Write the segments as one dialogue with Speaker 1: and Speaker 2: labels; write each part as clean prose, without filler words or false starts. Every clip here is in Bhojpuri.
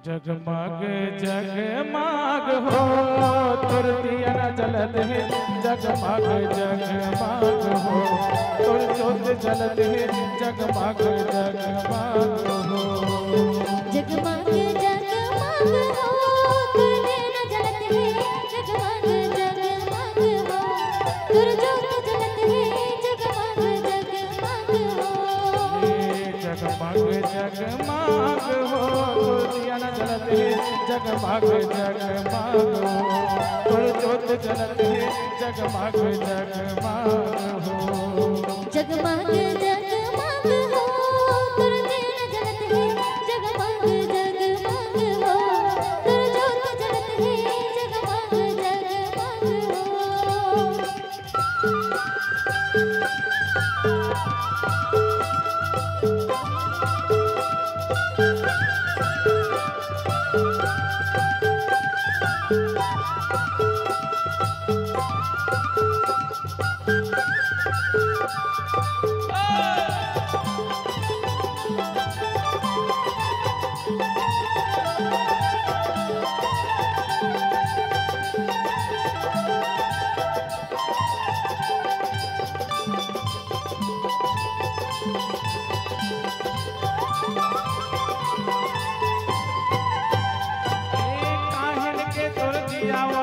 Speaker 1: जगमग जगमग हो तुर दिया न जलत है, जगमग जगमग हो तुर ज्योत जलत है, जगमग जगमग हो।
Speaker 2: जगमग जगमग हो तुर दिया न जलत है, जगमग जगमग हो तुर ज्योत जलत है, जगमग जगमग हो।
Speaker 1: जगमग जगमग हो तुर दिया न जलत है, जगमग जगमग हो तुर ज्योत जलत है, जगमग जगमग हो।
Speaker 2: जगमग जगमग हो तुर दिया न जलत है, जगमग जगमग हो तुर ज्योत जलत है, जगमग जगमग हो।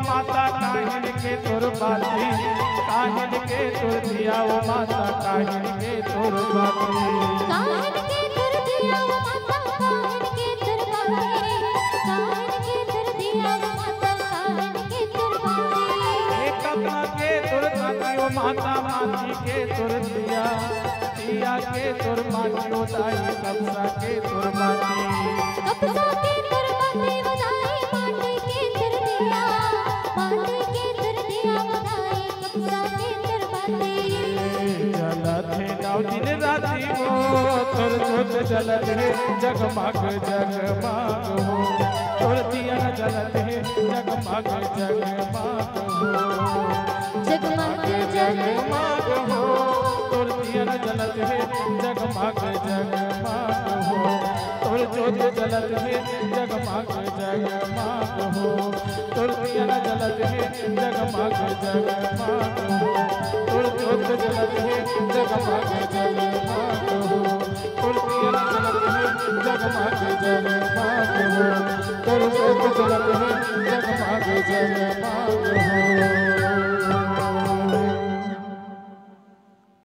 Speaker 1: माता काहिन के तुर बाती, काहिन के तुर दिया वो माता काहिन के तुर बाती,
Speaker 2: काहिन के तुर दिया वो माता काहिन के तुर बाती, काहिन के तुर दिया वो माता काहिन के तुर बाती।
Speaker 1: एक कपड़ा के तुर बाती वो माता माती के तुर दिया, दिया के तुर बाती वो दाई कपड़ा के तुर बाती,
Speaker 2: कपड़ा के तुर बाती वो दाई माटी के तुर दिया, माटी के तुर दिया वो दाई कपड़ा के तुर बाती।
Speaker 1: जलत है नौ दिन राती वो तुर ज्योत जलत है, जगमग जगमग हो तुर दिया न जलत है, जगमग जगमग हो।
Speaker 2: जगमग
Speaker 1: जगमग हो तुर दिया न जलत है, जगमग जगमग हो तुर ज्योत जलत है, जगमग जगमग हो तुर दिया न जलत है, जगमग जगमग हो तुर ज्योत जलत है, जगमग जगमग हो।